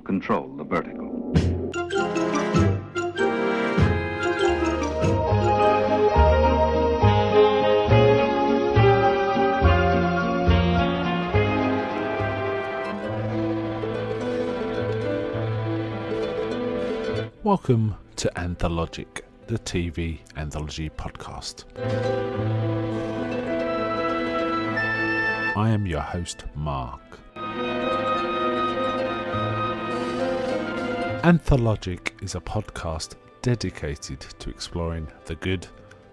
control the vertigo. Welcome to Anthologic, the TV anthology podcast. I am your host, Mark. Anthologic is a podcast dedicated to exploring the good,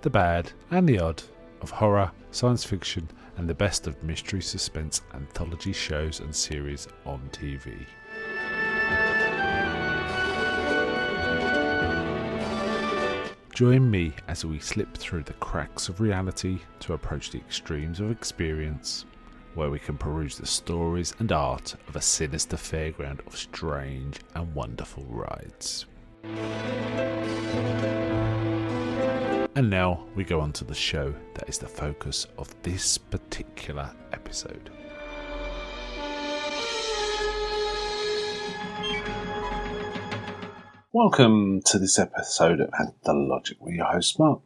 the bad, and the odd of horror, science fiction, and the best of mystery suspense anthology shows and series on TV. Join me as we slip through the cracks of reality to approach the extremes of experience, where we can peruse the stories and art of a sinister fairground of strange and wonderful rides. And now we go on to the show that is the focus of this particular episode. Welcome to this episode of Anthologic with your host Mark.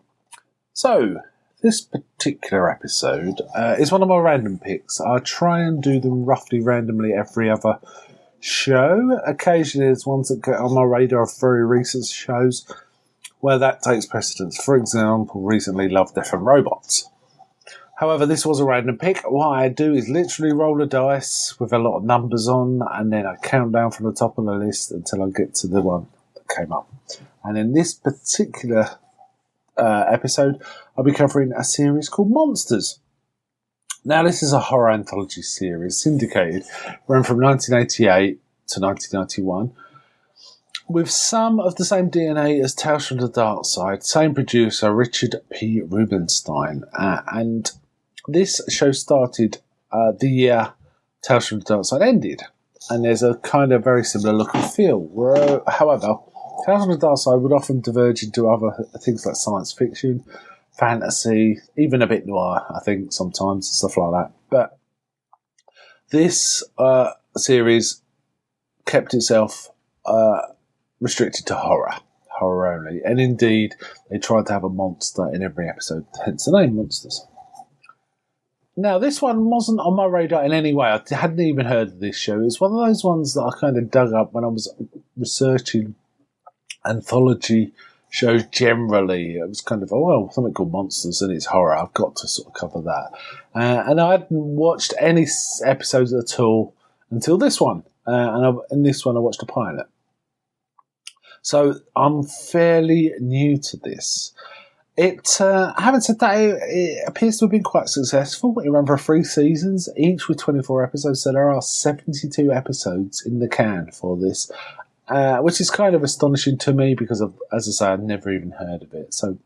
So, this particular episode is one of my random picks. I try and do them roughly randomly every other show. Occasionally there's ones that get on my radar of very recent shows where that takes precedence. For example, recently Love, Death and Robots. However, this was a random pick. What I do is literally roll a dice with a lot of numbers on, and then I count down from the top of the list until I get to the one came up. And in this particular episode, I'll be covering a series called Monsters. Now, this is a horror anthology series syndicated, ran from 1988 to 1991, with some of the same DNA as Tales from the Dark Side, same producer, Richard P. Rubenstein. And this show started the year Tales from the Dark Side ended. And there's a kind of very similar look and feel. However, Tales from the Dark Side would often diverge into other things like science fiction, fantasy, even a bit noir, I think, sometimes, stuff like that. But this series kept itself restricted to horror only. And indeed, they tried to have a monster in every episode, hence the name Monsters. Now, this one wasn't on my radar in any way. I hadn't even heard of this show. It's one of those ones that I kind of dug up when I was researching anthology shows generally. It was kind of, something called Monsters and it's horror. I've got to sort of cover that. And I hadn't watched any episodes at all until this one. In this one, I watched a pilot. So I'm fairly new to this. Having said that, it appears to have been quite successful. It ran for 3 seasons, each with 24 episodes, so there are 72 episodes in the can for this, which is kind of astonishing to me because, as I say, I'd never even heard of it. So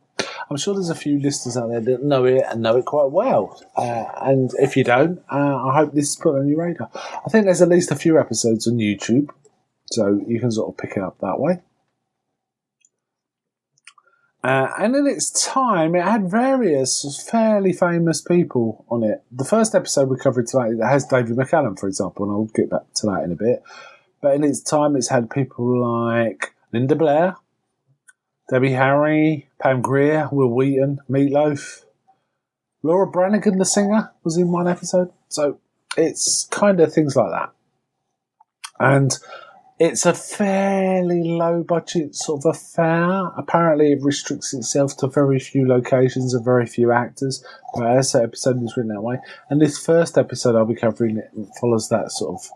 I'm sure there's a few listeners out there that know it and know it quite well. And if you don't, I hope this is put on your radar. I think there's at least a few episodes on YouTube, so you can sort of pick it up that way. And in its time, it had various fairly famous people on it. The first episode we covered tonight has David McCallum, for example, and I'll get back to that in a bit. But in its time, it's had people like Linda Blair, Debbie Harry, Pam Grier, Will Wheaton, Meatloaf. Laura Branigan, the singer, was in one episode. So it's kind of things like that. And it's a fairly low-budget sort of affair. Apparently, it restricts itself to very few locations and very few actors. But as the episode is written that way. And this first episode I'll be covering it follows that sort of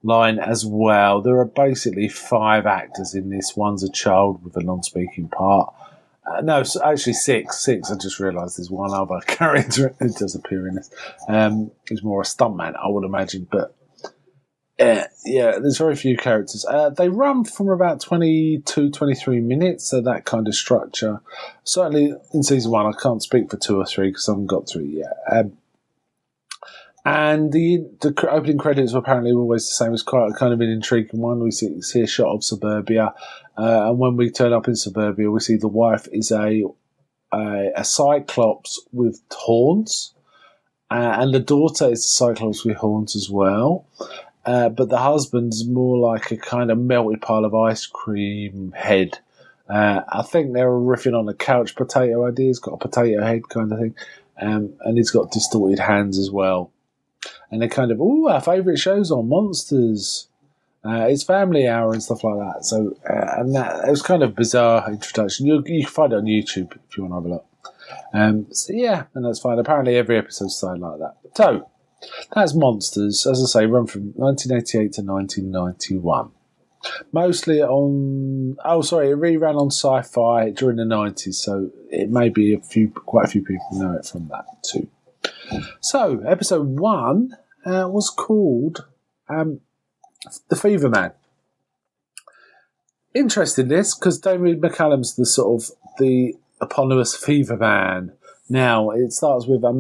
line as well. There are basically 5 actors in this. One's a child with a non-speaking part. No, actually 6. I just realised there's one other character who does appear in this. He's more a stuntman, I would imagine, but there's very few characters. They run from about 22, 23 minutes, so that kind of structure. Certainly in season 1, I can't speak for 2 or 3 because I haven't got through it yet. And the opening credits were apparently always the same. It's quite kind of an intriguing one. We see a shot of suburbia, and when we turn up in suburbia, we see the wife is a cyclops with horns, and the daughter is a cyclops with horns as well. but the husband's more like a kind of melted pile of ice cream head. I think they were riffing on a couch potato idea. He's got a potato head kind of thing, and he's got distorted hands as well. And they're kind of, our favourite show's on Monsters. It's Family Hour and stuff like that. So, and that it was kind of bizarre introduction. You can find it on YouTube if you want to have a look. So yeah, and that's fine. Apparently every episode's started like that. So that's Monsters, as I say, run from 1988 to 1991. Mostly on, it reran on Sci-Fi during the 90s, so it may be quite a few people know it from that too. So episode 1 was called The Feverman. Interesting this, because David McCallum's the eponymous Feverman. Now, it starts with two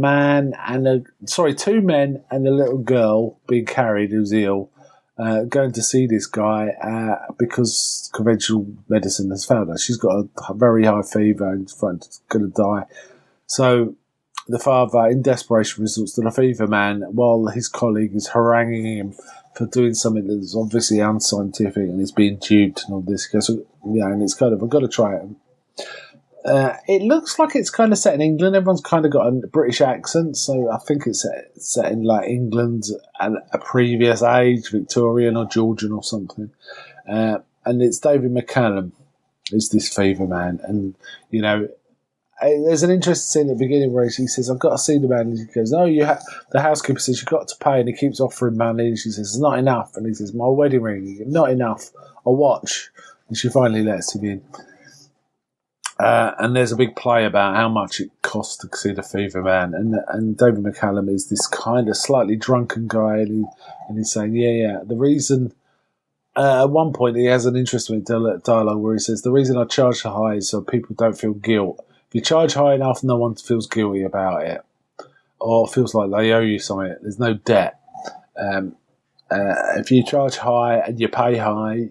men and a little girl being carried who's ill, going to see this guy because conventional medicine has failed her. She's got a very high fever and is going to die. So the father, in desperation, resorts to the Feverman while his colleague is haranguing him for doing something that's obviously unscientific and is being duped and all this. He goes, and it's kind of, I've got to try it. It looks like it's kind of set in England. Everyone's kind of got a British accent, so I think it's set in like England at a previous age, Victorian or Georgian or something. And it's David McCallum is this Feverman, and there's an interesting scene at the beginning where he says, "I've got to see the man," and he goes, "No, the housekeeper says you've got to pay," and he keeps offering money, and she says, "It's not enough," and he says, "My wedding ring," he goes, "Not enough, a watch," and she finally lets him in. And there's a big play about how much it costs to see the Feverman, and David McCallum is this kind of slightly drunken guy, and he's saying, the reason. At one point, he has an interesting dialogue where he says, "The reason I charge so high is so people don't feel guilt. If you charge high enough, no one feels guilty about it, or feels like they owe you something. There's no debt. If you charge high and you pay high,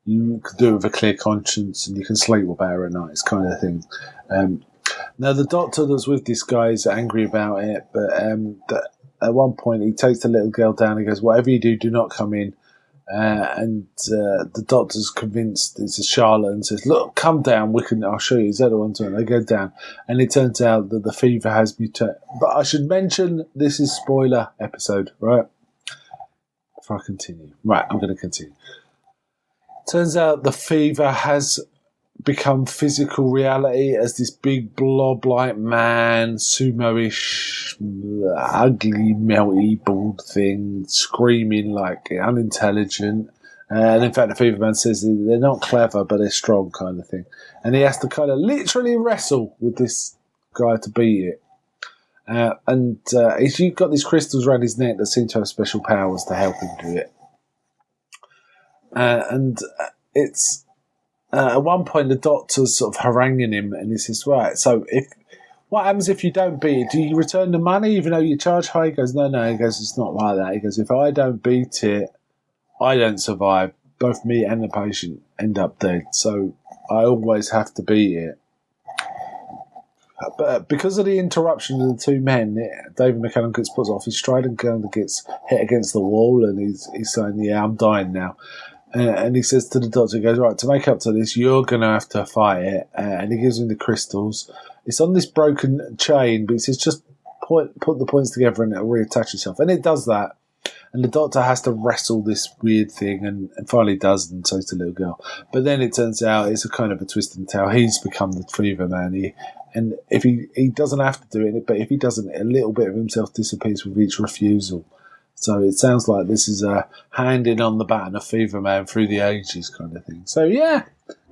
you can do it with a clear conscience and you can sleep better at night. It's kind of thing." Now, the doctor that's with this guy is angry about it, but at one point he takes the little girl down and goes, "Whatever you do, do not come in." And the doctor's convinced it's a charlatan and says, "Look, come down, I'll show you." He's the other one to it. They go down, and it turns out that the fever has mutated. But I should mention this is spoiler episode, right? Before I continue. Right, I'm going to continue. Turns out the fever has become physical reality as this big blob-like man, sumo-ish, ugly, melty, bald thing, screaming like unintelligent. And in fact, the Feverman says they're not clever, but they're strong kind of thing. And he has to kind of literally wrestle with this guy to beat it. And he's got these crystals around his neck that seem to have special powers to help him do it. And it's at one point the doctor's sort of haranguing him, and he says, "Right, so what happens if you don't beat it? Do you return the money even though you charge high?" He goes, No. He goes, "It's not like that." He goes, "If I don't beat it, I don't survive. Both me and the patient end up dead. So I always have to beat it." But because of the interruption of the two men, David McCallum gets put off his stride and kind of gets hit against the wall, and he's saying, "Yeah, I'm dying now." And he says to the doctor, he goes, "Right, to make up to this, you're going to have to fight it." And he gives him the crystals. It's on this broken chain, but he says, "Just put the points together and it'll reattach itself." And it does that. And the doctor has to wrestle this weird thing, and finally does, and so does the little girl. But then it turns out it's a kind of a twist and tale. He's become the Feverman. And if he doesn't have to do it, but if he doesn't, a little bit of himself disappears with each refusal. So it sounds like this is a handing on the baton of Feverman through the ages kind of thing. So yeah,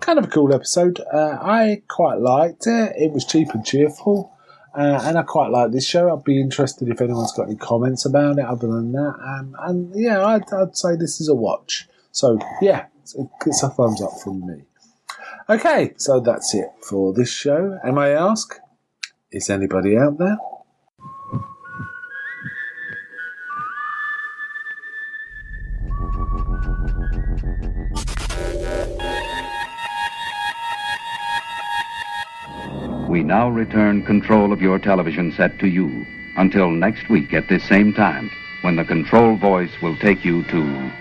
kind of a cool episode. I quite liked it. It was cheap and cheerful. And I quite like this show. I'd be interested if anyone's got any comments about it other than that. And yeah, I'd say this is a watch. So yeah, it's a thumbs up from me. Okay, so that's it for this show. And may I ask, is anybody out there? We now return control of your television set to you. Until next week at this same time. when the control voice will take you to